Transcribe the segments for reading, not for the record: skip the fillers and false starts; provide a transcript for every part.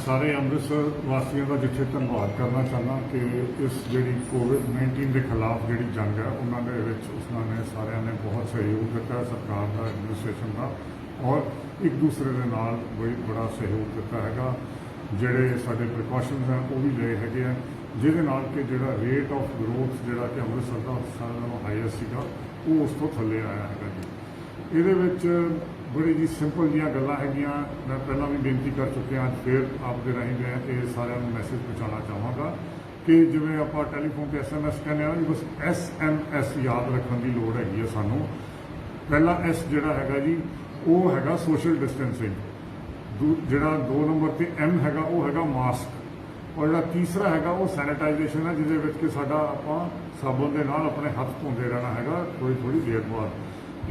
ਸਾਰੇ ਅੰਮ੍ਰਿਤਸਰ ਵਾਸੀਆਂ ਦਾ ਜਿੱਥੇ ਧੰਨਵਾਦ ਕਰਨਾ ਚਾਹੁੰਦਾ ਕਿ ਇਸ ਜਿਹੜੀ ਕੋਵਿਡ-19 ਦੇ ਖਿਲਾਫ ਜਿਹੜੀ ਜੰਗ ਹੈ ਉਹਨਾਂ ਦੇ ਵਿੱਚ ਉਹਨਾਂ ਨੇ ਸਾਰਿਆਂ ਨੇ ਬਹੁਤ ਸਹਿਯੋਗ ਦਿੱਤਾ, ਸਰਕਾਰ ਦਾ, ਐਡਮਿਨਿਸਟ੍ਰੇਸ਼ਨ ਦਾ, ਔਰ ਇੱਕ ਦੂਸਰੇ ਦੇ ਨਾਲ ਬੜਾ ਸਹਿਯੋਗ ਦਿੱਤਾ ਹੈਗਾ। ਜਿਹੜੇ ਸਾਡੇ ਪ੍ਰੀਕਾਸ਼ਨਸ ਹੈ ਉਹ ਵੀ ਲਏ ਹੈਗੇ ਆ, ਜਿਹਦੇ ਨਾਲ ਕਿ ਜਿਹੜਾ ਰੇਟ ਆਫ ਗਰੋਥ ਜਿਹੜਾ ਕਿ ਅੰਮ੍ਰਿਤਸਰ ਦਾ ਸਾਰਿਆਂ ਨਾਲੋਂ ਹਾਈਐਸਟ ਸੀਗਾ ਉਹ ਉਸ ਤੋਂ ਥੱਲੇ ਆਇਆ ਹੈਗਾ ਜੀ। ਇਹਦੇ ਵਿੱਚ ਬੜੀ ਜੀ ਸਿੰਪਲ ਜੀਆਂ ਗੱਲਾਂ ਹੈਗੀਆਂ। ਮੈਂ ਪਹਿਲਾਂ ਵੀ ਬੇਨਤੀ ਕਰ ਚੁੱਕਿਆ, ਅੱਜ ਫਿਰ ਆਪ ਦੇ ਰਾਹੀਂ ਮੈਂ ਇਹ ਸਾਰਿਆਂ ਨੂੰ ਮੈਸੇਜ ਪਹੁੰਚਾਉਣਾ ਚਾਹਾਂਗਾ ਕਿ ਜਿਵੇਂ ਆਪਾਂ ਟੈਲੀਫੋਨ ਤੇ SMS ਕਹਿੰਦੇ ਆ ਜੀ, ਬਸ SMS ਯਾਦ ਰੱਖਣ ਦੀ ਲੋੜ ਹੈਗੀ ਹੈ ਸਾਨੂੰ। ਪਹਿਲਾ S ਜਿਹੜਾ ਹੈਗਾ ਜੀ ਉਹ ਹੈਗਾ ਸੋਸ਼ਲ ਡਿਸਟੈਂਸਿੰਗ, ਜਿਹੜਾ 2 ਨੰਬਰ ਤੇ M ਹੈਗਾ ਉਹ ਹੈਗਾ ਮਾਸਕ, ਔਰ ਜਿਹੜਾ ਤੀਸਰਾ ਹੈਗਾ ਉਹ ਸੈਨੀਟਾਈਜੇਸ਼ਨ ਹੈ, ਜਿਹਦੇ ਵਿੱਚ ਕਿ ਸਾਡਾ ਆਪਾਂ ਸਾਬਣ ਦੇ ਨਾਲ ਆਪਣੇ ਹੱਥ ਧੋਂਦੇ ਰਹਿਣਾ ਹੈਗਾ ਥੋੜੀ ਦੇਰ ਬਾਅਦ।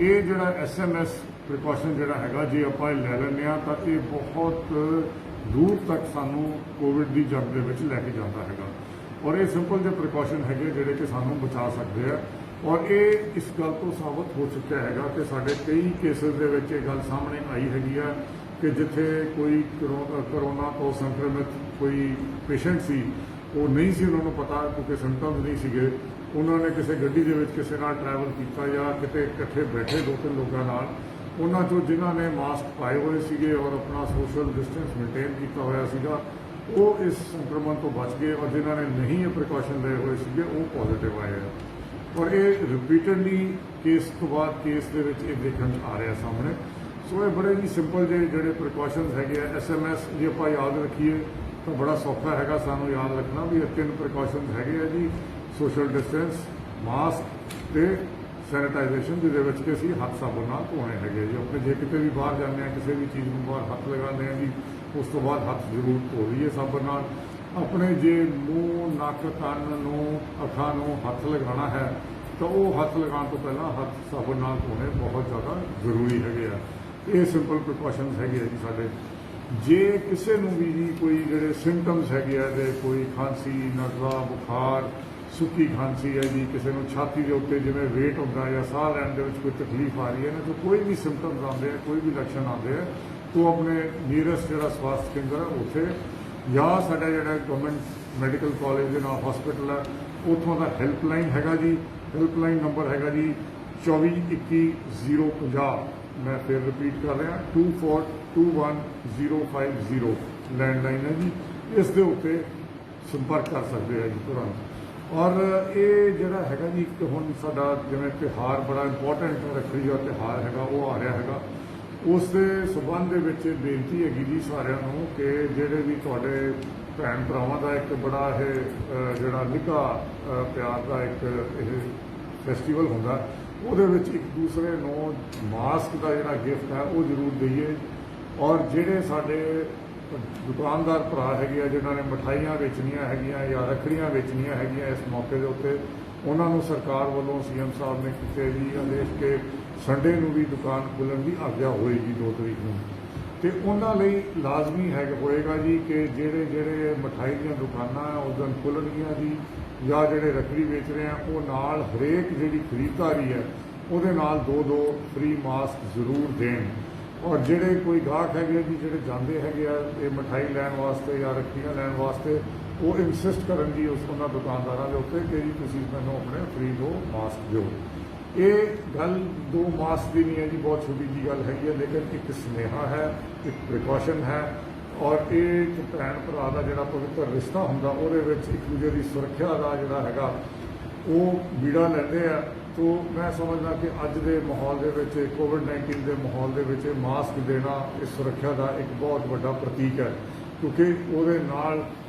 ਇਹ ਜਿਹੜਾ SMS ਪ੍ਰੀਕਾਸ਼ਨ ਜਿਹੜਾ ਹੈਗਾ ਜੇ ਆਪਾਂ ਇਹ ਲੈ ਲੈਂਦੇ ਹਾਂ ਤਾਂ ਇਹ ਬਹੁਤ ਦੂਰ ਤੱਕ ਸਾਨੂੰ ਕੋਵਿਡ ਦੀ ਜੰਗ ਦੇ ਵਿੱਚ ਲੈ ਕੇ ਜਾਂਦਾ ਹੈਗਾ, ਔਰ ਇਹ ਸਿੰਪਲ ਜਿਹੇ ਪ੍ਰੀਕਾਸ਼ਨ ਹੈਗੇ ਜਿਹੜੇ ਕਿ ਸਾਨੂੰ ਬਚਾ ਸਕਦੇ ਆ। ਔਰ ਇਹ ਇਸ ਗੱਲ ਤੋਂ ਸਾਬਤ ਹੋ ਚੁੱਕਿਆ ਹੈਗਾ ਕਿ ਸਾਡੇ ਕਈ ਕੇਸਿਸ ਦੇ ਵਿੱਚ ਇਹ ਗੱਲ ਸਾਹਮਣੇ ਆਈ ਹੈਗੀ ਆ ਕਿ ਜਿੱਥੇ ਕੋਈ ਕਰੋਨਾ ਤੋਂ ਸੰਕਰਮਿਤ ਕੋਈ ਪੇਸ਼ੈਂਟ ਸੀ, ਉਹ ਨਹੀਂ ਸੀ ਉਹਨਾਂ ਨੂੰ ਪਤਾ ਕਿਉਂਕਿ ਸਿੰਪਟਮਸ ਨਹੀਂ ਸੀਗੇ, ਉਹਨਾਂ ਨੇ ਕਿਸੇ ਗੱਡੀ ਦੇ ਵਿੱਚ ਕਿਸੇ ਨਾਲ ਟਰੈਵਲ ਕੀਤਾ ਜਾਂ ਕਿਤੇ ਇਕੱਠੇ ਬੈਠੇ 2-3 ਲੋਕਾਂ ਨਾਲ, ਉਹਨਾਂ ਚੋਂ ਜਿਨ੍ਹਾਂ ਨੇ ਮਾਸਕ ਪਾਏ ਹੋਏ ਸੀਗੇ ਔਰ ਆਪਣਾ ਸੋਸ਼ਲ ਡਿਸਟੈਂਸ ਮੇਨਟੇਨ ਕੀਤਾ ਹੋਇਆ ਸੀਗਾ ਉਹ ਇਸ ਸੰਕਰਮਣ ਤੋਂ ਬਚ ਗਏ, ਔਰ ਜਿਨ੍ਹਾਂ ਨੇ ਨਹੀਂ ਇਹ ਪ੍ਰੀਕਾਸ਼ਨ ਲਏ ਹੋਏ ਸੀਗੇ ਉਹ ਪੋਜ਼ਿਟਿਵ ਆਏ ਆ। ਔਰ ਇਹ ਰਿਪੀਟਡਲੀ ਕੇਸ ਤੋਂ ਬਾਅਦ ਕੇਸ ਦੇ ਵਿੱਚ ਇਹ ਦੇਖਣ ਆ ਰਿਹਾ ਸਾਹਮਣੇ। ਸੋ ਇਹ ਬੜੇ ਹੀ ਸਿੰਪਲ ਜਿਹੇ ਜਿਹੜੇ ਪ੍ਰੀਕਾਸ਼ਨਸ ਹੈਗੇ ਆ, SMS ਜੇ ਆਪਾਂ ਯਾਦ ਰੱਖੀਏ ਤਾਂ ਬੜਾ ਸੌਖਾ ਹੈਗਾ ਸਾਨੂੰ ਯਾਦ ਰੱਖਣਾ ਵੀ ਇਹ 3 ਪ੍ਰੀਕਾਸ਼ਨਸ ਹੈਗੇ ਆ ਜੀ, ਸੋਸ਼ਲ ਡਿਸਟੈਂਸ, ਮਾਸਕ ਤੇ ਸੈਨੀਟਾਈਜੇਸ਼ਨ, ਜਿਹਦੇ ਵਿੱਚ ਕਿ ਅਸੀਂ ਹੱਥ ਸਾਬਣ ਨਾਲ ਧੋਣੇ ਹੈਗੇ ਜੀ। ਆਪਣੇ ਜੇ ਕਿਤੇ ਵੀ ਬਾਹਰ ਜਾਂਦੇ ਹਾਂ, ਕਿਸੇ ਵੀ ਚੀਜ਼ ਨੂੰ ਬਾਹਰ ਹੱਥ ਲਗਾਉਂਦੇ ਹਾਂ ਜੀ, ਉਸ ਤੋਂ ਬਾਅਦ ਹੱਥ ਜ਼ਰੂਰ ਧੋ ਲਈਏ ਸਾਬਣ ਨਾਲ। ਆਪਣੇ ਜੇ ਮੂੰਹ, ਨੱਕ, ਕੰਨ ਨੂੰ, ਅੱਖਾਂ ਨੂੰ ਹੱਥ ਲਗਾਉਣਾ ਹੈ ਤਾਂ ਉਹ ਹੱਥ ਲਗਾਉਣ ਤੋਂ ਪਹਿਲਾਂ ਹੱਥ ਸਾਬਣ ਨਾਲ ਧੋਣੇ ਬਹੁਤ ਜ਼ਿਆਦਾ ਜ਼ਰੂਰੀ ਹੈਗੇ ਆ। ਇਹ ਸਿੰਪਲ ਪ੍ਰੀਕਾਸ਼ਨਸ ਹੈਗੇ ਆ ਜੀ ਸਾਡੇ। ਜੇ ਕਿਸੇ ਨੂੰ ਵੀ ਜੀ ਕੋਈ ਜਿਹੜੇ ਸਿੰਪਟਮਸ ਹੈਗੇ ਆ ਤੇ ਕੋਈ ਖਾਂਸੀ, ਨਜ਼ਲਾ, ਬੁਖਾਰ, ਸੁੱਕੀ ਖਾਂਸੀ ਹੈ ਜੀ, ਕਿਸੇ ਨੂੰ ਛਾਤੀ ਦੇ ਉੱਤੇ ਜਿਵੇਂ ਵੇਟ ਹੁੰਦਾ ਜਾਂ ਸਾਹ ਲੈਣ ਦੇ ਵਿੱਚ ਕੋਈ ਤਕਲੀਫ ਆ ਰਹੀ ਹੈ ਨਾ, ਤਾਂ ਕੋਈ ਵੀ ਸਿੰਪਟਮਸ ਆਉਂਦੇ ਆ, ਕੋਈ ਵੀ ਲੱਛਣ ਆਉਂਦੇ ਆ, ਤਾਂ ਆਪਣੇ ਨੀਅਰੈਸਟ ਜਿਹੜਾ ਸਵਾਸਥ ਕੇਂਦਰ ਹੈ ਉੱਥੇ ਜਾਂ ਸਾਡਾ ਜਿਹੜਾ ਗਵਰਨਮੈਂਟ ਮੈਡੀਕਲ ਕਾਲਜ ਦੇ ਨਾਲ ਹਸਪੀਟਲ ਹੈ ਉੱਥੋਂ ਦਾ ਹੈਲਪਲਾਈਨ ਹੈਗਾ ਜੀ। ਹੈਲਪਲਾਈਨ ਨੰਬਰ ਹੈਗਾ ਜੀ 2421-050। ਮੈਂ ਫਿਰ ਰਿਪੀਟ ਕਰ ਰਿਹਾ 2421-050 ਲੈਂਡਲਾਈਨ ਹੈ ਜੀ। ਇਸ ਦੇ ਉੱਤੇ ਸੰਪਰਕ ਕਰ ਸਕਦੇ ਆ ਜੀ ਤੁਰੰਤ। ਔਰ ਇਹ ਜਿਹੜਾ ਹੈਗਾ ਜੀ ਇੱਕ ਹੁਣ ਸਾਡਾ ਜਿਵੇਂ ਤਿਉਹਾਰ ਬੜਾ ਇੰਪੋਰਟੈਂਟ ਹੈ, ਰੱਖੜੀ ਦਾ ਤਿਉਹਾਰ ਹੈਗਾ ਉਹ ਆ ਰਿਹਾ ਹੈਗਾ, ਉਸ ਦੇ ਸੰਬੰਧ ਦੇ ਵਿੱਚ ਬੇਨਤੀ ਹੈਗੀ ਜੀ ਸਾਰਿਆਂ ਨੂੰ ਕਿ ਜਿਹੜੇ ਵੀ ਤੁਹਾਡੇ ਭੈਣ ਭਰਾਵਾਂ ਦਾ ਇੱਕ ਬੜਾ ਇਹ ਜਿਹੜਾ ਨਿੱਘਾ ਪਿਆਰ ਦਾ ਇੱਕ ਇਹ ਫੈਸਟੀਵਲ ਹੁੰਦਾ, ਉਹਦੇ ਵਿੱਚ ਇੱਕ ਦੂਸਰੇ ਨੂੰ ਮਾਸਕ ਦਾ ਜਿਹੜਾ ਗਿਫਟ ਹੈ ਉਹ ਜ਼ਰੂਰ ਦਈਏ। ਔਰ ਜਿਹੜੇ ਸਾਡੇ ਦੁਕਾਨਦਾਰ ਭਰਾ ਹੈਗੇ ਆ ਜਿਨ੍ਹਾਂ ਨੇ ਮਠਾਈਆਂ ਵੇਚਣੀਆਂ ਹੈਗੀਆਂ ਜਾਂ ਰੱਖੜੀਆਂ ਵੇਚਣੀਆਂ ਹੈਗੀਆਂ ਇਸ ਮੌਕੇ ਦੇ ਉੱਤੇ, ਉਹਨਾਂ ਨੂੰ ਸਰਕਾਰ ਵੱਲੋਂ CM ਸਾਹਿਬ ਨੇ ਕੀਤੇ ਜੀ ਆਦੇਸ਼ ਕਿ ਸੰਡੇ ਨੂੰ ਵੀ ਦੁਕਾਨ ਖੁੱਲ੍ਹਣ ਦੀ ਆਗਿਆ ਹੋਏਗੀ 2 ਤਰੀਕ ਨੂੰ, ਤੇ ਉਹਨਾਂ ਲਈ ਲਾਜ਼ਮੀ ਹੋਏਗਾ ਜੀ ਕਿ ਜਿਹੜੇ ਮਠਾਈ ਦੀਆਂ ਦੁਕਾਨਾਂ ਉਸ ਦਿਨ ਖੁੱਲ੍ਹਣਗੀਆਂ ਜੀ, ਜਾਂ ਜਿਹੜੇ ਰੱਖੜੀ ਵੇਚ ਰਹੇ ਆ ਉਹ ਨਾਲ ਹਰੇਕ ਜਿਹੜੀ ਖਰੀਦਦਾਰੀ ਹੈ ਉਹਦੇ ਨਾਲ 2-2 ਫ੍ਰੀ ਮਾਸਕ ਜ਼ਰੂਰ ਦੇਣ। ਔਰ ਜਿਹੜੇ ਕੋਈ ਗਾਹਕ ਹੈਗੇ ਜੀ ਜਿਹੜੇ ਜਾਂਦੇ ਹੈਗੇ ਆ ਇਹ ਮਠਾਈ ਲੈਣ ਵਾਸਤੇ ਜਾਂ ਰੱਖੜੀਆਂ ਲੈਣ ਵਾਸਤੇ, ਉਹ ਇਨਸਿਸਟ ਕਰਨ ਜੀ ਉਹਨਾਂ ਦੁਕਾਨਦਾਰਾਂ ਦੇ ਉੱਤੇ ਕਿ ਜੀ ਤੁਸੀਂ ਮੈਨੂੰ ਆਪਣੇ ਫ੍ਰੀ 2 ਮਾਸਕ ਦਿਓ। ਇਹ ਗੱਲ 2 ਮਾਸਕ ਦੀ ਨਹੀਂ ਹੈ ਜੀ, ਬਹੁਤ ਛੋਟੀ ਜਿਹੀ ਗੱਲ ਹੈਗੀ ਹੈ, ਲੇਕਿਨ ਇੱਕ ਸੁਨੇਹਾ ਹੈ, ਇੱਕ ਪ੍ਰੀਕਾਸ਼ਨ ਹੈ। ਔਰ ਇਹ ਇੱਕ ਭੈਣ ਭਰਾ ਦਾ ਜਿਹੜਾ ਪਵਿੱਤਰ ਰਿਸ਼ਤਾ ਹੁੰਦਾ ਉਹਦੇ ਵਿੱਚ ਇੱਕ ਦੂਜੇ ਦੀ ਸੁਰੱਖਿਆ ਦਾ ਜਿਹੜਾ ਹੈਗਾ ਉਹ ਬੀੜਾ ਲੈਂਦੇ ਆ। ਤੋ ਮੈਂ ਸਮਝਦਾ ਕਿ ਅੱਜ ਦੇ ਮਾਹੌਲ ਦੇ ਵਿੱਚ, ਕੋਵਿਡ-19 ਦੇ ਮਾਹੌਲ ਦੇ ਵਿੱਚ ਮਾਸਕ ਦੇਣਾ ਇਸ ਸੁਰੱਖਿਆ ਦਾ ਇੱਕ ਬਹੁਤ ਵੱਡਾ ਪ੍ਰਤੀਕ ਹੈ, ਕਿਉਂਕਿ ਉਹਦੇ ਨਾਲ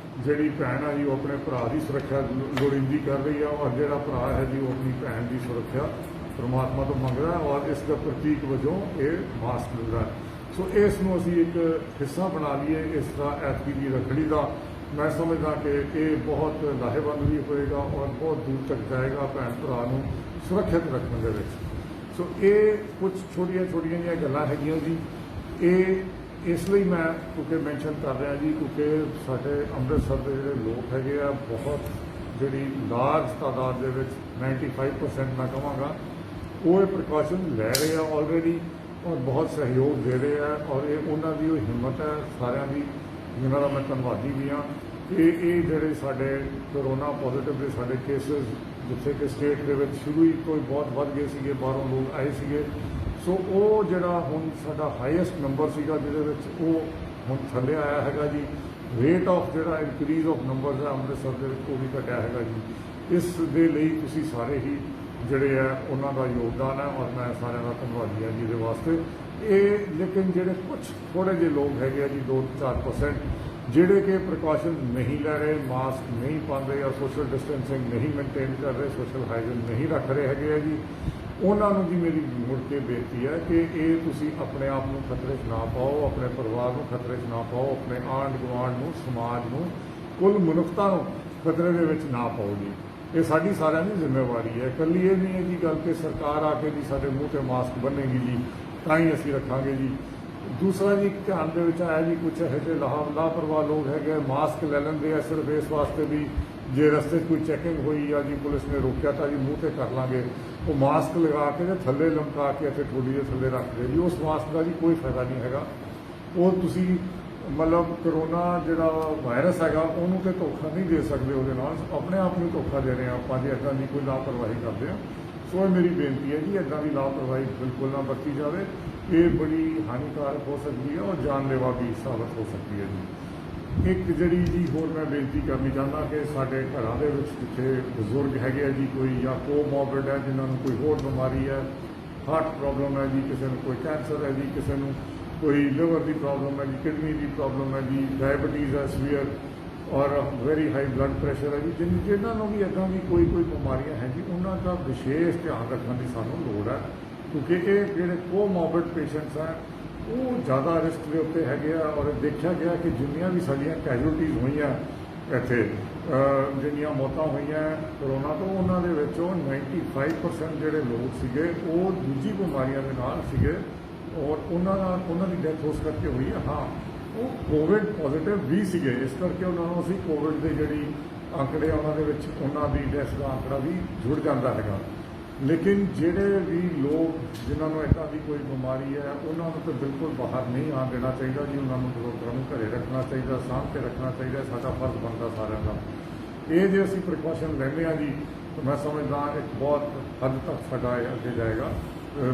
ਜਿਹੜੀ ਭੈਣ ਹੈ ਜੀ ਉਹ ਆਪਣੇ ਭਰਾ ਦੀ ਸੁਰੱਖਿਆ ਲੋੜੀਂਦੀ ਕਰ ਰਹੀ ਹੈ, ਔਰ ਜਿਹੜਾ ਭਰਾ ਹੈ ਜੀ ਉਹ ਆਪਣੀ ਭੈਣ ਦੀ ਸੁਰੱਖਿਆ ਪਰਮਾਤਮਾ ਤੋਂ ਮੰਗਦਾ ਹੈ, ਔਰ ਇਸ ਦਾ ਪ੍ਰਤੀਕ ਵਜੋਂ ਇਹ ਮਾਸਕ ਮਿਲਦਾ ਹੈ। ਸੋ ਇਸ ਨੂੰ ਅਸੀਂ ਇੱਕ ਹਿੱਸਾ ਬਣਾ ਲਈਏ ਇਸ ਦਾ ਐਤਕੀ ਦੀ ਰੱਖੜੀ ਦਾ। ਮੈਂ ਸਮਝਦਾ ਕਿ ਇਹ ਬਹੁਤ ਲਾਹੇਵੰਦ ਵੀ ਹੋਏਗਾ ਔਰ ਬਹੁਤ ਦੂਰ ਤੱਕ ਜਾਏਗਾ ਭੈਣ ਭਰਾ ਨੂੰ ਸੁਰੱਖਿਅਤ ਰੱਖਣ ਦੇ ਵਿੱਚ। ਸੋ ਇਹ ਕੁਝ ਛੋਟੀਆਂ ਜਿਹੀਆਂ ਗੱਲਾਂ ਹੈਗੀਆਂ ਜੀ। ਇਹ ਇਸ ਲਈ ਮੈਂ ਕਿਉਂਕਿ ਮੈਂਸ਼ਨ ਕਰ ਰਿਹਾ ਜੀ ਕਿਉਂਕਿ ਸਾਡੇ ਅੰਮ੍ਰਿਤਸਰ ਦੇ ਜਿਹੜੇ ਲੋਕ ਹੈਗੇ ਆ ਬਹੁਤ ਜਿਹੜੀ ਲਾਰਜ ਤਾਦਾਦ ਦੇ ਵਿੱਚ 95% ਮੈਂ ਕਹਾਂਗਾ ਉਹ ਇਹ ਪ੍ਰੀਕਾਸ਼ਨ ਲੈ ਰਹੇ ਆ ਆਲਰੇਡੀ ਔਰ ਬਹੁਤ ਸਹਿਯੋਗ ਦੇ ਰਹੇ ਆ, ਔਰ ਇਹ ਉਹਨਾਂ ਦੀ ਉਹ ਹਿੰਮਤ ਹੈ ਸਾਰਿਆਂ ਦੀ ਜਿਨ੍ਹਾਂ ਦਾ ਮੈਂ ਧੰਨਵਾਦੀ ਵੀ ਹਾਂ ਕਿ ਇਹ ਜਿਹੜੇ ਸਾਡੇ ਕਰੋਨਾ ਪੋਜ਼ੀਟਿਵ ਦੇ ਸਾਡੇ ਕੇਸਿਸ ਜਿੱਥੇ ਕਿ ਸਟੇਟ ਦੇ ਵਿੱਚ ਸ਼ੁਰੂ ਹੀ ਤੋਂ ਬਹੁਤ ਵੱਧ ਗਏ ਸੀਗੇ, ਬਾਹਰੋਂ ਲੋਕ ਆਏ ਸੀਗੇ, ਸੋ ਉਹ ਜਿਹੜਾ ਹੁਣ ਸਾਡਾ ਹਾਈਐਸਟ ਨੰਬਰ ਸੀਗਾ ਜਿਹਦੇ ਵਿੱਚ ਉਹ ਹੁਣ ਥੱਲੇ ਆਇਆ ਹੈਗਾ ਜੀ। ਰੇਟ ਆਫ ਜਿਹੜਾ ਇਨਕਰੀਜ਼ ਆਫ ਨੰਬਰਸ ਹੈ ਅੰਮ੍ਰਿਤਸਰ ਦੇ ਵਿੱਚ ਉਹ ਵੀ ਘਟਿਆ ਹੈਗਾ ਜੀ। ਇਸ ਦੇ ਲਈ ਤੁਸੀਂ ਸਾਰੇ ਹੀ ਜਿਹੜੇ ਹੈ ਉਹਨਾਂ ਦਾ ਯੋਗਦਾਨ ਹੈ ਔਰ ਮੈਂ ਸਾਰਿਆਂ ਦਾ ਧੰਨਵਾਦੀ ਹਾਂ ਜੀ ਇਹਦੇ ਵਾਸਤੇ। ਇਹ ਲੇਕਿਨ ਜਿਹੜੇ ਕੁਝ ਥੋੜ੍ਹੇ ਜਿਹੇ ਲੋਕ ਹੈਗੇ ਆ ਜੀ 2-4% ਜਿਹੜੇ ਕਿ ਪ੍ਰੀਕਾਸ਼ਨ ਨਹੀਂ ਲੈ ਰਹੇ, ਮਾਸਕ ਨਹੀਂ ਪਾਉਂਦੇ ਜਾਂ ਸੋਸ਼ਲ ਡਿਸਟੈਂਸਿੰਗ ਨਹੀਂ ਮੇਨਟੇਨ ਕਰ ਰਹੇ, ਸੋਸ਼ਲ ਹਾਈਜੀਨ ਨਹੀਂ ਰੱਖ ਰਹੇ ਹੈਗੇ ਆ ਜੀ, ਉਹਨਾਂ ਨੂੰ ਜੀ ਮੇਰੀ ਮੁੜ ਕੇ ਬੇਨਤੀ ਹੈ ਕਿ ਇਹ ਤੁਸੀਂ ਆਪਣੇ ਆਪ ਨੂੰ ਖਤਰੇ 'ਚ ਨਾ ਪਾਓ, ਆਪਣੇ ਪਰਿਵਾਰ ਨੂੰ ਖਤਰੇ 'ਚ ਨਾ ਪਾਓ, ਆਪਣੇ ਆਂਢ ਗੁਆਂਢ ਨੂੰ, ਸਮਾਜ ਨੂੰ, ਕੁੱਲ ਮਨੁੱਖਤਾ ਨੂੰ ਖਤਰੇ ਦੇ ਵਿੱਚ ਨਾ ਪਾਓ ਜੀ। ਇਹ ਸਾਡੀ ਸਾਰਿਆਂ ਦੀ ਜ਼ਿੰਮੇਵਾਰੀ ਹੈ। ਇਕੱਲੀ ਇਹ ਨਹੀਂ ਹੈ ਜੀ ਗੱਲ ਕਿ ਸਰਕਾਰ ਆ ਕੇ ਜੀ ਸਾਡੇ ਮੂੰਹ 'ਤੇ ਮਾਸਕ ਬੰਨੇਗੀ ਜੀ ਤਾਂ ਹੀ ਅਸੀਂ ਰੱਖਾਂਗੇ ਜੀ। ਦੂਸਰਾ ਜੀ ਧਿਆਨ ਦੇ ਵਿੱਚ ਆਇਆ ਜੀ ਕੁਛ ਇਹੋ ਜਿਹੇ ਲਾਪਰਵਾਹ ਲੋਕ ਹੈਗੇ, ਮਾਸਕ ਲੈ ਲੈਂਦੇ ਆ ਸਿਰਫ ਇਸ ਵਾਸਤੇ ਵੀ ਜੇ ਰਸਤੇ 'ਚ ਕੋਈ ਚੈਕਿੰਗ ਹੋਈ ਜਾਂ ਜੀ ਪੁਲਿਸ ਨੇ ਰੋਕਿਆ ਤਾਂ ਜੀ ਮੂੰਹ 'ਤੇ ਕਰ ਲਾਂਗੇ, ਉਹ ਮਾਸਕ ਲਗਾ ਕੇ ਤੇ ਥੱਲੇ ਲਮਕਾ ਕੇ ਇੱਥੇ ਠੋਡੀ ਦੇ ਥੱਲੇ ਰੱਖਦੇ ਜੀ। ਉਸ ਮਾਸਕ ਦਾ ਜੀ ਕੋਈ ਫਾਇਦਾ ਨਹੀਂ ਹੈਗਾ। ਉਹ ਤੁਸੀਂ ਮਤਲਬ ਕਰੋਨਾ ਜਿਹੜਾ ਵਾਇਰਸ ਹੈਗਾ ਉਹਨੂੰ ਤੇ ਧੋਖਾ ਨਹੀਂ ਦੇ ਸਕਦੇ, ਉਹਦੇ ਨਾਲ ਆਪਣੇ ਆਪ ਨੂੰ ਧੋਖਾ ਦੇ ਰਹੇ ਹਾਂ ਆਪਾਂ ਜੇ ਇੱਦਾਂ ਦੀ ਕੋਈ ਲਾਪਰਵਾਹੀ ਕਰਦੇ ਹਾਂ। ਸੋ ਇਹ ਮੇਰੀ ਬੇਨਤੀ ਹੈ ਜੀ ਇੱਦਾਂ ਦੀ ਲਾਪਰਵਾਹੀ ਬਿਲਕੁਲ ਨਾ ਵਰਤੀ ਜਾਵੇ। ਇਹ ਬੜੀ ਹਾਨੀਕਾਰਕ ਹੋ ਸਕਦੀ ਹੈ ਔਰ ਜਾਨਲੇਵਾ ਵੀ ਸਾਬਤ ਹੋ ਸਕਦੀ ਹੈ ਜੀ। ਇੱਕ ਜਿਹੜੀ ਜੀ ਹੋਰ ਮੈਂ ਬੇਨਤੀ ਕਰਨੀ ਚਾਹੁੰਦਾ ਕਿ ਸਾਡੇ ਘਰਾਂ ਦੇ ਵਿੱਚ ਜਿੱਥੇ ਬਜ਼ੁਰਗ ਹੈਗੇ ਆ ਜੀ ਕੋਈ ਜਾਂ ਕੋਮੋਰਬਿਡ ਹੈ, ਜਿਨ੍ਹਾਂ ਨੂੰ ਕੋਈ ਹੋਰ ਬਿਮਾਰੀ ਹੈ, ਹਾਰਟ ਪ੍ਰੋਬਲਮ ਹੈ ਜੀ, ਕਿਸੇ ਨੂੰ ਕੋਈ ਕੈਂਸਰ ਹੈ ਜੀ, ਕਿਸੇ ਨੂੰ ਕੋਈ ਲਿਵਰ ਦੀ ਪ੍ਰੋਬਲਮ ਹੈ ਜੀ, ਕਿਡਨੀ ਦੀ ਪ੍ਰੋਬਲਮ ਹੈ ਜੀ, ਡਾਇਬਟੀਜ਼ ਹੈ ਸੀਵੀਅਰ ਔਰ ਵੈਰੀ ਹਾਈ ਬਲੱਡ ਪ੍ਰੈਸ਼ਰ ਹੈ ਜੀ, ਜਿਨ੍ਹਾਂ ਨੂੰ ਵੀ ਇੱਦਾਂ ਦੀ ਕੋਈ ਬਿਮਾਰੀਆਂ ਹੈ ਜੀ, ਉਹਨਾਂ ਦਾ ਵਿਸ਼ੇਸ਼ ਧਿਆਨ ਰੱਖਣ ਦੀ ਸਾਨੂੰ ਲੋੜ ਹੈ ਕਿਉਂਕਿ ਇਹ ਜਿਹੜੇ ਕੋਮੋਰਬਿਡ ਪੇਸ਼ੈਂਟਸ ਹੈ ਉਹ ਜ਼ਿਆਦਾ ਰਿਸਕ ਦੇ ਉੱਤੇ ਹੈਗੇ ਆ। ਔਰ ਦੇਖਿਆ ਗਿਆ ਕਿ ਜਿੰਨੀਆਂ ਵੀ ਸਾਡੀਆਂ ਕੈਜੂਅਲਟੀਜ਼ ਹੋਈਆਂ ਇੱਥੇ ਜਿੰਨੀਆਂ ਮੌਤਾਂ ਹੋਈਆਂ ਕਰੋਨਾ ਤੋਂ, ਉਹਨਾਂ ਦੇ ਵਿੱਚੋਂ 95% ਜਿਹੜੇ ਲੋਕ ਸੀਗੇ ਉਹ ਦੂਜੀ ਬਿਮਾਰੀਆਂ ਦੇ ਨਾਲ ਸੀਗੇ ਔਰ ਉਹਨਾਂ ਦੀ ਡੈਥ ਉਸ ਕਰਕੇ ਹੋਈ ਹੈ। ਹਾਂ, ਉਹ ਕੋਵਿਡ ਪੋਜ਼ੀਟਿਵ ਵੀ ਸੀਗੇ, ਇਸ ਕਰਕੇ ਉਹਨਾਂ ਨੂੰ ਅਸੀਂ ਕੋਵਿਡ ਦੇ ਜਿਹੜੀ ਆંકੜੇ ਉਹਨਾਂ ਦੇ ਵਿੱਚ ਉਹਨਾਂ ਦੀ ਡੈਥ ਦਾ ਆંકੜਾ ਵੀ ਜੁੜ ਜਾਂਦਾ ਹੈਗਾ। ਲੇਕਿਨ ਜਿਹੜੇ ਵੀ ਲੋਕ ਜਿਨ੍ਹਾਂ ਨੂੰ ਇੱਦਾਂ ਦੀ ਕੋਈ ਬਿਮਾਰੀ ਹੈ ਉਹਨਾਂ ਨੂੰ ਤਾਂ ਬਿਲਕੁਲ ਬਾਹਰ ਨਹੀਂ ਆਉਣ ਦੇਣਾ ਚਾਹੀਦਾ ਜੀ। ਉਹਨਾਂ ਨੂੰ ਡਾਕਟਰਾਂ ਨੂੰ ਘਰੇ ਰੱਖਣਾ ਚਾਹੀਦਾ, ਸਾਂਭ ਕੇ ਰੱਖਣਾ ਚਾਹੀਦਾ, ਸਾਡਾ ਫਰਜ਼ ਬਣਦਾ ਸਾਰਿਆਂ ਦਾ। ਇਹ ਜੇ ਅਸੀਂ ਪ੍ਰੀਕਾਸ਼ਨ ਲੈਂਦੇ ਹਾਂ ਜੀ ਤਾਂ ਮੈਂ ਸਮਝਦਾ ਇੱਕ ਬਹੁਤ ਹੱਦ ਤੱਕ ਸਾਡਾ ਅੱਗੇ ਜਾਏਗਾ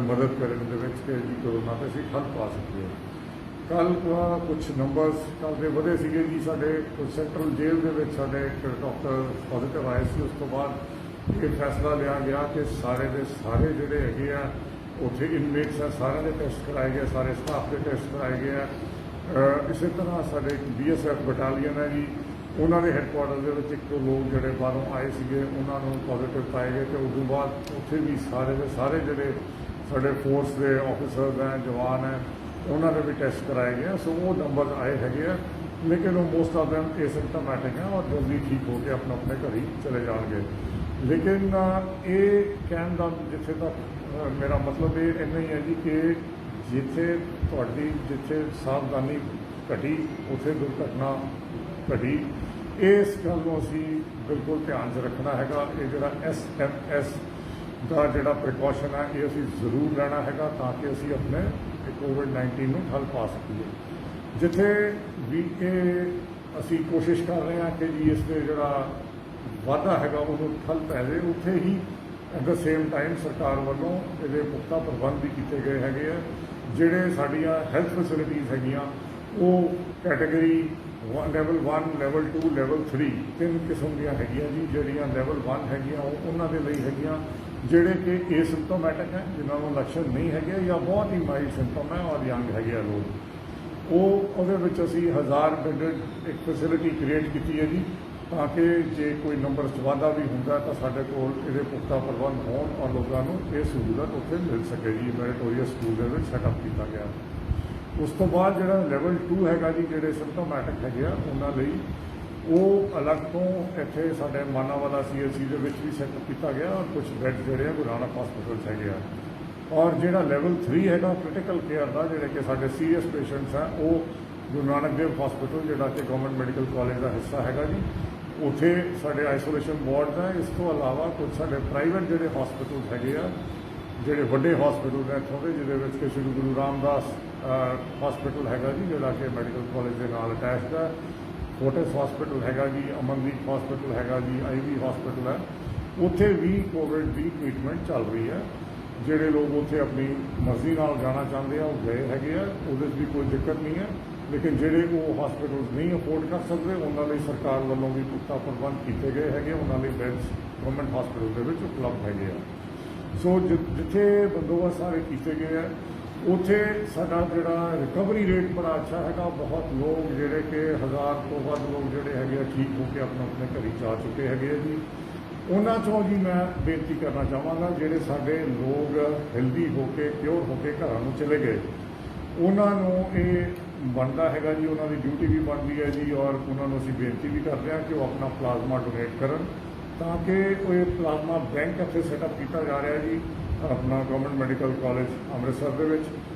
ਮਦਦ ਕਰਨ ਦੇ ਵਿੱਚ ਕਿ ਜੀ ਕਰੋਨਾ 'ਤੇ ਅਸੀਂ ਹੱਲ ਪਾ ਸਕੀਏ। ਕੱਲ੍ਹ ਕੁਝ ਨੰਬਰਸ ਕੱਲ੍ਹ ਦੇ ਵਧੇ ਸੀਗੇ ਜੀ। ਸਾਡੇ ਸੈਂਟਰਲ ਜੇਲ੍ਹ ਦੇ ਵਿੱਚ ਸਾਡੇ ਇੱਕ ਡਾਕਟਰ ਪੋਜ਼ੀਟਿਵ ਆਏ ਸੀ। ਉਸ ਤੋਂ ਬਾਅਦ ਇਹ ਫੈਸਲਾ ਲਿਆ ਗਿਆ ਕਿ ਸਾਰੇ ਦੇ ਸਾਰੇ ਜਿਹੜੇ ਹੈਗੇ ਆ ਉੱਥੇ ਇਨਮੇਟਸ ਆ ਸਾਰਿਆਂ ਦੇ ਟੈਸਟ ਕਰਾਏ ਗਏ, ਸਾਰੇ ਸਟਾਫ ਦੇ ਟੈਸਟ ਕਰਾਏ ਗਏ ਆ। ਇਸੇ ਤਰ੍ਹਾਂ ਸਾਡੇ BSF ਬਟਾਲੀਅਨ ਹੈ ਜੀ, ਉਹਨਾਂ ਦੇ ਹੈੱਡਕੁਆਟਰ ਦੇ ਵਿੱਚ ਇੱਕ ਦੋ ਲੋਕ ਜਿਹੜੇ ਬਾਹਰੋਂ ਆਏ ਸੀਗੇ ਉਹਨਾਂ ਨੂੰ ਪੋਜ਼ੀਟਿਵ ਪਾਏ ਗਏ ਤੇ ਉਸ ਤੋਂ ਬਾਅਦ ਉੱਥੇ ਵੀ ਸਾਰੇ ਦੇ ਸਾਰੇ ਜਿਹੜੇ ਸਾਡੇ ਫੋਰਸ ਦੇ ਆਫਿਸਰਸ ਹੈ, ਜਵਾਨ ਹੈ, ਉਹਨਾਂ ਦੇ ਵੀ ਟੈਸਟ ਕਰਾਏ ਗਏ। ਸੋ ਉਹ ਨੰਬਰ ਆਏ ਹੈਗੇ ਆ, ਲੇਕਿਨ ਉਹ ਮੋਸਟ ਆਫ ਦੈਮ ਏਸਿਮਟੋਮੈਟਿਕ ਹੈ ਔਰ ਜਲਦੀ ਠੀਕ ਹੋ ਕੇ ਆਪਣੇ ਘਰ ਹੀ ਚਲੇ ਜਾਣਗੇ। ਲੇਕਿਨ ਇਹ ਕਹਿਣ ਦਾ ਜਿੱਥੇ ਤੱਕ ਮੇਰਾ ਮਤਲਬ ਇਹ ਇੰਨਾ ਹੀ ਹੈ ਜੀ ਕਿ ਜਿੱਥੇ ਸਾਵਧਾਨੀ ਘਟੀ ਉੱਥੇ ਦੁਰਘਟਨਾ ਘਟੀ। ਇਸ ਗੱਲ ਨੂੰ ਅਸੀਂ ਬਿਲਕੁਲ ਧਿਆਨ 'ਚ ਰੱਖਣਾ ਹੈਗਾ। ਇਹ ਜਿਹੜਾ SMS ਦਾ ਜਿਹੜਾ ਪ੍ਰੀਕਾਸ਼ਨ ਹੈ ਇਹ ਅਸੀਂ ਜ਼ਰੂਰ ਲੈਣਾ ਹੈਗਾ ਤਾਂ ਕਿ ਅਸੀਂ ਆਪਣੇ ਕੋਵਿਡ-19 ਨੂੰ ਹੱਲ ਪਾ ਸਕੀਏ। ਜਿੱਥੇ ਵੀ ਇਹ ਅਸੀਂ ਕੋਸ਼ਿਸ਼ ਕਰ ਰਹੇ ਹਾਂ ਕਿ ਜੀ ਇਸ 'ਤੇ ਜਿਹੜਾ ਵਾਧਾ ਹੈਗਾ ਉਹਨੂੰ ਠੱਲ ਪੈ ਜਾਵੇ, ਉੱਥੇ ਹੀ ਐਟ ਦ ਸੇਮ ਟਾਈਮ ਸਰਕਾਰ ਵੱਲੋਂ ਇਹਦੇ ਪੁਖਤਾ ਪ੍ਰਬੰਧ ਵੀ ਕੀਤੇ ਗਏ ਹੈਗੇ ਆ। ਜਿਹੜੇ ਸਾਡੀਆਂ ਹੈਲਥ ਫੈਸਿਲਿਟੀਜ਼ ਹੈਗੀਆਂ ਉਹ ਕੈਟੇਗਰੀ ਲੈਵਲ 1, ਲੈਵਲ 2, ਲੈਵਲ 3 ਤਿੰਨ ਕਿਸਮ ਦੀਆਂ ਹੈਗੀਆਂ ਜੀ। ਜਿਹੜੀਆਂ ਲੈਵਲ 1 ਹੈਗੀਆਂ ਉਹ ਉਹਨਾਂ ਦੇ ਲਈ ਹੈਗੀਆਂ ਜਿਹੜੇ ਕਿ ਏਸਿਮਟੋਮੈਟਿਕ ਹੈ, ਜਿਨ੍ਹਾਂ ਨੂੰ ਲੱਛਣ ਨਹੀਂ ਹੈਗੇ ਜਾਂ ਬਹੁਤ ਹੀ ਮਾਈਲਡ ਸਿੰਪਟਮ ਹੈ ਔਰ ਯੰਗ ਹੈਗੇ ਆ ਲੋਕ। ਉਹਦੇ ਵਿੱਚ ਅਸੀਂ 1000 ਬੈੱਡਡ ਇੱਕ ਫੈਸਿਲਿਟੀ ਕ੍ਰੀਏਟ ਕੀਤੀ ਹੈ ਜੀ ਤਾਂ ਕਿ ਜੇ ਕੋਈ ਨੰਬਰ 'ਚ ਵਾਧਾ ਵੀ ਹੁੰਦਾ ਤਾਂ ਸਾਡੇ ਕੋਲ ਇਹਦੇ ਪੁਖਤਾ ਪ੍ਰਬੰਧ ਹੋਣ ਔਰ ਲੋਕਾਂ ਨੂੰ ਇਹ ਸਹੂਲਤ ਉੱਥੇ ਮਿਲ ਸਕੇ ਜੀ। ਮੈਰੀਟੋਰੀਅਸ ਸਕੂਲ ਦੇ ਵਿੱਚ ਸੈਟਅਪ ਕੀਤਾ ਗਿਆ। ਉਸ ਤੋਂ ਬਾਅਦ ਜਿਹੜਾ ਲੈਵਲ 2 ਹੈਗਾ ਜੀ, ਜਿਹੜੇ ਸਿੰਪਟੋਮੈਟਿਕ ਹੈਗੇ ਆ ਉਹਨਾਂ ਲਈ ਉਹ ਅਲੱਗ ਤੋਂ ਇੱਥੇ ਸਾਡੇ ਮਾਨਾਵਾਲਾ CHC ਦੇ ਵਿੱਚ ਵੀ ਸੈਟਅਪ ਕੀਤਾ ਗਿਆ ਔਰ ਕੁਝ ਬੈੱਡ ਜਿਹੜੇ ਆ ਗੁਰੂ ਨਾਨਕ ਹਸਪੀਟਲ ਹੈਗੇ ਆ। ਔਰ ਜਿਹੜਾ ਲੈਵਲ 3 ਹੈਗਾ ਕ੍ਰਿਟੀਕਲ ਕੇਅਰ ਦਾ, ਜਿਹੜੇ ਕਿ ਸਾਡੇ ਸੀਰੀਅਸ ਪੇਸ਼ੈਂਟਸ ਆ, ਉਹ ਗੁਰੂ ਨਾਨਕ ਦੇਵ ਹਸਪੀਟਲ ਜਿਹੜਾ ਕਿ ਗਵਰਨਮੈਂਟ ਮੈਡੀਕਲ ਕਾਲਜ ਦਾ ਹਿੱਸਾ ਹੈਗਾ ਜੀ, ਉੱਥੇ ਸਾਡੇ ਆਈਸੋਲੇਸ਼ਨ ਵਾਰਡ ਹੈ। ਇਸ ਤੋਂ ਇਲਾਵਾ ਕੁਝ ਸਾਡੇ ਪ੍ਰਾਈਵੇਟ ਜਿਹੜੇ ਹਸਪੀਟਲ ਹੈਗੇ ਆ ਜਿਹੜੇ ਵੱਡੇ ਹਸਪੀਟਲ ਨੇ ਇੱਥੋਂ ਦੇ, ਜਿਹਦੇ ਵਿੱਚ ਕਿ ਸ਼੍ਰੀ ਗੁਰੂ ਰਾਮਦਾਸ ਹਸਪੀਟਲ ਹੈਗਾ ਜੀ, ਜਿਹੜਾ ਕਿ ਮੈਡੀਕਲ ਕਾਲਜ ਦੇ ਨਾਲ ਅਟੈਚਡ ਹੈ। ਫੋਰਟਿਸ ਹਸਪੀਟਲ ਹੈਗਾ ਜੀ, ਅਮਨਦੀਪ ਹਸਪੀਟਲ ਹੈਗਾ ਜੀ, IV ਹਸਪੀਟਲ ਹੈ। ਉੱਥੇ ਵੀ ਕੋਵਿਡ ਦੀ ਟ੍ਰੀਟਮੈਂਟ ਚੱਲ ਰਹੀ ਹੈ। ਜਿਹੜੇ ਲੋਕ ਉੱਥੇ ਆਪਣੀ ਮਰਜ਼ੀ ਨਾਲ ਜਾਣਾ ਚਾਹੁੰਦੇ ਆ ਉਹ ਗਏ ਹੈਗੇ ਆ, ਉਹਦੇ 'ਚ ਵੀ ਕੋਈ ਦਿੱਕਤ ਨਹੀਂ ਹੈ। ਲੇਕਿਨ ਜਿਹੜੇ ਉਹ ਹਸਪੀਟਲ ਨਹੀਂ ਅਫੋਰਡ ਕਰ ਸਕਦੇ, ਉਹਨਾਂ ਲਈ ਸਰਕਾਰ ਵੱਲੋਂ ਵੀ ਪੁਖਤਾ ਪ੍ਰਬੰਧ ਕੀਤੇ ਗਏ ਹੈਗੇ। ਉਹਨਾਂ ਲਈ ਬੈੱਡਸ ਗਵਰਨਮੈਂਟ ਹਸਪੀਟਲ ਦੇ ਵਿੱਚ ਉਪਲਬਧ ਹੈਗੇ ਆ। ਸੋ ਜਿੱਥੇ ਬੰਦੋਬਸਤ ਸਾਰੇ ਕੀਤੇ ਗਏ ਆ, ਉੱਥੇ ਸਾਡਾ ਜਿਹੜਾ ਰਿਕਵਰੀ ਰੇਟ ਬੜਾ ਅੱਛਾ ਹੈਗਾ। ਬਹੁਤ ਲੋਕ ਜਿਹੜੇ ਕਿ 1000 ਤੋਂ ਵੱਧ ਲੋਕ ਜਿਹੜੇ ਹੈਗੇ ਆ ਠੀਕ ਹੋ ਕੇ ਆਪਣੇ ਘਰੀ ਜਾ ਚੁੱਕੇ ਹੈਗੇ ਆ ਜੀ। ਉਹਨਾਂ 'ਚੋਂ ਜੀ ਮੈਂ ਬੇਨਤੀ ਕਰਨਾ ਚਾਹਾਂਗਾ, ਜਿਹੜੇ ਸਾਡੇ ਲੋਕ ਹੈਲਦੀ ਹੋ ਕੇ ਕਿਉਰ ਹੋ ਕੇ ਘਰਾਂ ਨੂੰ ਚਲੇ ਗਏ, ਉਹਨਾਂ ਨੂੰ ਇਹ ਬਣਦਾ ਹੈਗਾ ਜੀ, ਉਹਨਾਂ ਦੀ ਡਿਊਟੀ ਵੀ ਬਣਦੀ ਹੈ ਜੀ। ਔਰ ਉਹਨਾਂ ਨੂੰ ਅਸੀਂ ਬੇਨਤੀ ਵੀ ਕਰਦੇ ਹਾਂ ਕਿ ਉਹ ਆਪਣਾ ਪਲਾਜ਼ਮਾ ਡੋਨੇਟ ਕਰਨ, ਤਾਂ ਕਿ ਉਹ ਪਲਾਜ਼ਮਾ ਬੈਂਕ ਇੱਥੇ ਸੈਟਅਪ ਕੀਤਾ ਜਾ ਰਿਹਾ ਜੀ ਆਪਣਾ ਗਵਰਨਮੈਂਟ ਮੈਡੀਕਲ ਕਾਲਜ ਅੰਮ੍ਰਿਤਸਰ ਦੇ ਵਿੱਚ।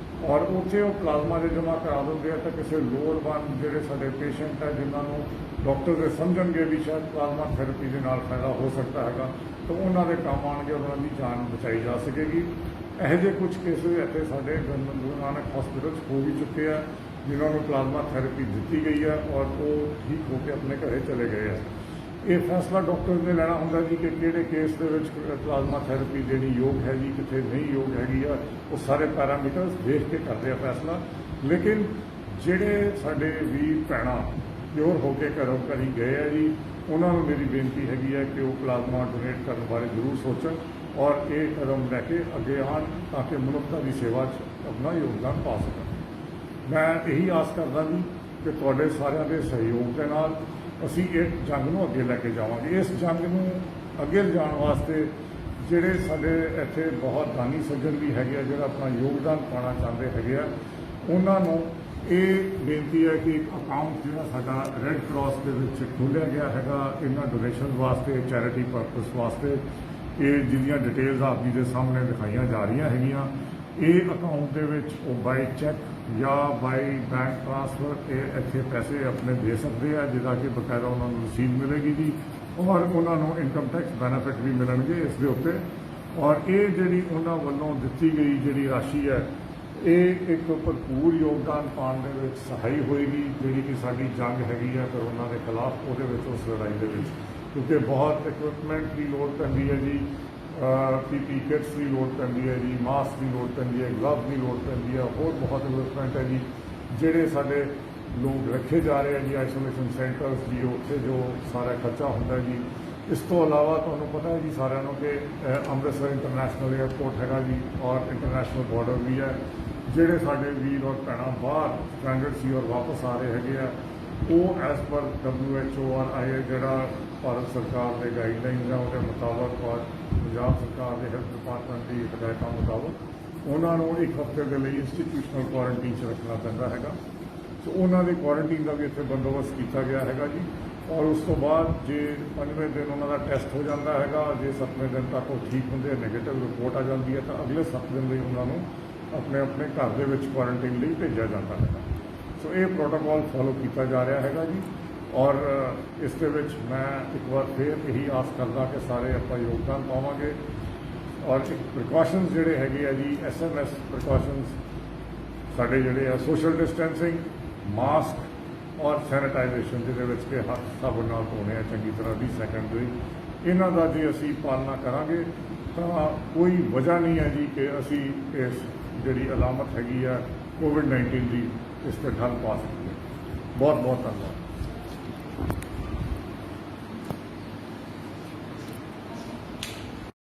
ਔਰ ਉੱਥੇ ਉਹ ਪਲਾਜ਼ਮਾ ਜੇ ਜਮ੍ਹਾਂ ਕਰਾ ਦਿੰਦੇ ਆ ਤਾਂ ਕਿਸੇ ਲੋੜਵੰਦ ਜਿਹੜੇ ਸਾਡੇ ਪੇਸ਼ੈਂਟ ਹੈ, ਜਿਨ੍ਹਾਂ ਨੂੰ ਡਾਕਟਰ ਦੇ ਸਮਝਣਗੇ ਵੀ ਸ਼ਾਇਦ ਪਲਾਜ਼ਮਾ ਥੈਰੇਪੀ ਦੇ ਨਾਲ ਫਾਇਦਾ ਹੋ ਸਕਦਾ ਹੈਗਾ, ਤਾਂ ਉਹਨਾਂ ਦੇ ਕੰਮ ਆਉਣਗੇ, ਉਹਨਾਂ ਦੀ ਜਾਨ ਬਚਾਈ ਜਾ ਸਕੇਗੀ। ਇਹੋ ਜਿਹੇ ਕੁਝ ਕੇਸਿਸ ਇੱਥੇ ਸਾਡੇ ਗੁਰੂ ਨਾਨਕ ਹਸਪੀਟਲ 'ਚ ਹੋ ਵੀ ਚੁੱਕੇ ਆ, ਜਿਨ੍ਹਾਂ ਨੂੰ ਪਲਾਜ਼ਮਾ ਥੈਰੇਪੀ ਦਿੱਤੀ ਗਈ ਹੈ ਔਰ ਉਹ ਠੀਕ ਹੋ ਕੇ ਆਪਣੇ ਘਰੇ ਚਲੇ ਗਏ ਆ। ਇਹ ਫੈਸਲਾ ਡਾਕਟਰ ਨੇ ਲੈਣਾ ਹੁੰਦਾ ਜੀ ਕਿ ਕਿਹੜੇ ਕੇਸ ਦੇ ਵਿੱਚ ਪਲਾਜ਼ਮਾ ਥੈਰੇਪੀ ਦੇਣੀ ਯੋਗ ਹੈ ਜੀ, ਕਿੱਥੇ ਨਹੀਂ ਯੋਗ ਹੈਗੀ ਆ। ਉਹ ਸਾਰੇ ਪੈਰਾਮੀਟਰਸ ਦੇਖ ਕੇ ਕਰਦੇ ਆ ਫੈਸਲਾ। ਲੇਕਿਨ ਜਿਹੜੇ ਸਾਡੇ ਵੀਰ ਭੈਣਾਂ ਪਿਓਰ ਹੋ ਕੇ ਘਰੀ ਗਏ ਆ ਜੀ, ਉਹਨਾਂ ਨੂੰ ਮੇਰੀ ਬੇਨਤੀ ਹੈਗੀ ਹੈ ਕਿ ਉਹ ਪਲਾਜ਼ਮਾ ਡੋਨੇਟ ਕਰਨ ਬਾਰੇ ਜ਼ਰੂਰ ਸੋਚਣ ਔਰ ਇਹ ਕਦਮ ਲੈ ਕੇ ਅੱਗੇ ਆਉਣ, ਤਾਂ ਕਿ ਮਨੁੱਖਤਾ ਦੀ ਸੇਵਾ 'ਚ ਆਪਣਾ ਯੋਗਦਾਨ ਪਾ ਸਕਣ। ਮੈਂ ਇਹੀ ਆਸ ਕਰਦਾ ਜੀ ਕਿ ਤੁਹਾਡੇ ਸਾਰਿਆਂ ਦੇ ਸਹਿਯੋਗ ਦੇ ਨਾਲ ਅਸੀਂ ਇਹ ਜੰਗ ਨੂੰ ਅੱਗੇ ਲੈ ਕੇ ਜਾਵਾਂਗੇ। ਇਸ ਜੰਗ ਨੂੰ ਅੱਗੇ ਲਿਜਾਣ ਵਾਸਤੇ ਜਿਹੜੇ ਸਾਡੇ ਇੱਥੇ ਬਹੁਤ ਦਾਨੀ ਸੱਜਣ ਵੀ ਹੈਗੇ ਆ, ਜਿਹੜਾ ਆਪਣਾ ਯੋਗਦਾਨ ਪਾਉਣਾ ਚਾਹੁੰਦੇ ਹੈਗੇ ਆ, ਉਹਨਾਂ ਨੂੰ ਇਹ ਬੇਨਤੀ ਹੈ ਕਿ ਇੱਕ ਅਕਾਊਂਟ ਜਿਹੜਾ ਸਾਡਾ ਰੈੱਡ ਕਰਾਸ ਦੇ ਵਿੱਚ ਖੋਲ੍ਹਿਆ ਗਿਆ ਹੈਗਾ ਇਹਨਾਂ ਡੋਨੇਸ਼ਨ ਵਾਸਤੇ, ਚੈਰਿਟੀ ਪਰਪਸ ਵਾਸਤੇ, ਇਹ ਜਿਹਦੀਆਂ ਡਿਟੇਲਸ ਆਪ ਜੀ ਦੇ ਸਾਹਮਣੇ ਦਿਖਾਈਆਂ ਜਾ ਰਹੀਆਂ ਹੈਗੀਆਂ। ਇਹ ਅਕਾਊਂਟ ਦੇ ਵਿੱਚ ਉਹ ਬਾਈ ਚੈੱਕ ਜਾਂ ਬਾਈ ਬੈਂਕ ਟ੍ਰਾਂਸਫਰ ਇਹ ਇੱਥੇ ਪੈਸੇ ਆਪਣੇ ਦੇ ਸਕਦੇ ਆ, ਜਿਹਦਾ ਕਿ ਬਕਾਇਦਾ ਉਹਨਾਂ ਨੂੰ ਰਸੀਦ ਮਿਲੇਗੀ ਜੀ, ਔਰ ਉਹਨਾਂ ਨੂੰ ਇਨਕਮ ਟੈਕਸ ਬੈਨੀਫਿਟ ਵੀ ਮਿਲਣਗੇ ਇਸ ਦੇ ਉੱਤੇ। ਔਰ ਇਹ ਜਿਹੜੀ ਉਹਨਾਂ ਵੱਲੋਂ ਦਿੱਤੀ ਗਈ ਜਿਹੜੀ ਰਾਸ਼ੀ ਹੈ, ਇਹ ਇੱਕ ਭਰਪੂਰ ਯੋਗਦਾਨ ਪਾਉਣ ਦੇ ਵਿੱਚ ਸਹਾਈ ਹੋਏਗੀ, ਜਿਹੜੀ ਕਿ ਸਾਡੀ ਜੰਗ ਹੈਗੀ ਹੈ ਕਰੋਨਾ ਦੇ ਖਿਲਾਫ, ਉਹਦੇ ਵਿੱਚ ਉਸ ਲੜਾਈ ਦੇ ਵਿੱਚ। ਕਿਉਂਕਿ ਬਹੁਤ ਇਕਵਿਪਮੈਂਟ ਦੀ ਲੋੜ ਪੈਂਦੀ ਹੈ ਜੀ, PP ਕਿਟਸ ਦੀ ਲੋੜ ਪੈਂਦੀ ਹੈ ਜੀ, ਮਾਸਕ ਦੀ ਲੋੜ ਪੈਂਦੀ ਹੈ, ਗਲਵਜ਼ ਦੀ ਲੋੜ ਪੈਂਦੀ ਹੈ, ਹੋਰ ਬਹੁਤ ਇਕਵਿਪਮੈਂਟ ਹੈ ਜੀ, ਜਿਹੜੇ ਸਾਡੇ ਲੋਕ ਰੱਖੇ ਜਾ ਰਹੇ ਆ ਜੀ ਆਈਸੋਲੇਸ਼ਨ ਸੈਂਟਰਸ ਜੀ, ਉੱਥੇ ਜੋ ਸਾਰਾ ਖਰਚਾ ਹੁੰਦਾ ਜੀ। ਇਸ ਤੋਂ ਇਲਾਵਾ ਤੁਹਾਨੂੰ ਪਤਾ ਹੈ ਜੀ ਸਾਰਿਆਂ ਨੂੰ ਕਿ ਅੰਮ੍ਰਿਤਸਰ ਇੰਟਰਨੈਸ਼ਨਲ ਏਅਰਪੋਰਟ ਹੈਗਾ ਜੀ, ਔਰ ਇੰਟਰਨੈਸ਼ਨਲ ਬਾਰਡਰ ਵੀ ਹੈ। ਜਿਹੜੇ ਸਾਡੇ ਵੀਰ ਔਰ ਭੈਣਾਂ ਬਾਹਰ ਸਟੈਂਡਰਡ ਸੀ ਔਰ ਵਾਪਸ ਆ ਰਹੇ ਹੈਗੇ ਆ, ਉਹ ਐਜ਼ ਪਰ WHO ਔਰ IA ਜਿਹੜਾ ਭਾਰਤ ਸਰਕਾਰ ਦੇ ਗਾਈਡਲਾਈਨਸ ਆ ਉਹਦੇ ਮੁਤਾਬਕ ਔਰ ਪੰਜਾਬ ਸਰਕਾਰ ਦੇ ਹੈਲਥ ਡਿਪਾਰਟਮੈਂਟ ਦੀ ਹਦਾਇਤਾਂ ਮੁਤਾਬਕ ਉਹਨਾਂ ਨੂੰ ਇੱਕ ਹਫ਼ਤੇ ਦੇ ਲਈ ਇੰਸਟੀਟਿਊਸ਼ਨਲ ਕੁਆਰੰਟੀਨ 'ਚ ਰੱਖਣਾ ਪੈਂਦਾ ਹੈਗਾ। ਸੋ ਉਹਨਾਂ ਦੇ ਕੁਆਰੰਟੀਨ ਦਾ ਵੀ ਇੱਥੇ ਬੰਦੋਬਸਤ ਕੀਤਾ ਗਿਆ ਹੈਗਾ ਜੀ। ਔਰ ਉਸ ਤੋਂ ਬਾਅਦ ਜੇ 5ਵੇਂ ਦਿਨ ਉਹਨਾਂ ਦਾ ਟੈਸਟ ਹੋ ਜਾਂਦਾ ਹੈਗਾ, ਜੇ 7ਵੇਂ ਦਿਨ ਤੱਕ ਉਹ ਠੀਕ ਹੁੰਦੇ, ਨੈਗੇਟਿਵ ਰਿਪੋਰਟ ਆ ਜਾਂਦੀ ਹੈ, ਤਾਂ ਅਗਲੇ 7 ਦਿਨ ਲਈ ਉਹਨਾਂ ਨੂੰ ਆਪਣੇ ਘਰ ਦੇ ਵਿੱਚ ਕੁਆਰੰਟੀਨ ਲਈ ਭੇਜਿਆ ਜਾਂਦਾ ਹੈਗਾ। ਸੋ ਇਹ ਪ੍ਰੋਟੋਕੋਲ ਫੋਲੋ ਕੀਤਾ ਜਾ ਰਿਹਾ ਹੈਗਾ ਜੀ। ਔਰ ਇਸ ਦੇ ਵਿੱਚ ਮੈਂ ਇੱਕ ਵਾਰ ਫਿਰ ਇਹੀ ਆਸ ਕਰਦਾ ਕਿ ਸਾਰੇ ਆਪਾਂ ਯੋਗਦਾਨ ਪਾਵਾਂਗੇ। ਔਰ ਇੱਕ ਪ੍ਰੀਕਾਸ਼ਨਸ ਜਿਹੜੇ ਹੈਗੇ ਆ ਜੀ, SMS ਪ੍ਰੀਕਾਸ਼ਨਸ ਸਾਡੇ ਜਿਹੜੇ ਆ, ਸੋਸ਼ਲ ਡਿਸਟੈਂਸਿੰਗ, ਮਾਸਕ ਔਰ ਸੈਨੀਟਾਈਜੇਸ਼ਨ, ਜਿਹਦੇ ਵਿੱਚ ਕਿ ਹੱਥ ਸਾਬਣ ਨਾਲ ਧੋਣੇ ਆ ਚੰਗੀ ਤਰ੍ਹਾਂ 20 ਸੈਕਿੰਡ ਲਈ, ਇਹਨਾਂ ਦਾ ਜੇ ਅਸੀਂ ਪਾਲਣਾ ਕਰਾਂਗੇ ਤਾਂ ਕੋਈ ਵਜ੍ਹਾ ਨਹੀਂ ਹੈ ਜੀ ਕਿ ਅਸੀਂ ਇਸ ਜਿਹੜੀ ਅਲਾਮਤ ਹੈਗੀ ਆ COVID-19 ਦੀ, ਇਸ 'ਤੇ ਠੱਲ ਪਾ ਸਕਦੇ। ਬਹੁਤ ਬਹੁਤ ਧੰਨਵਾਦ।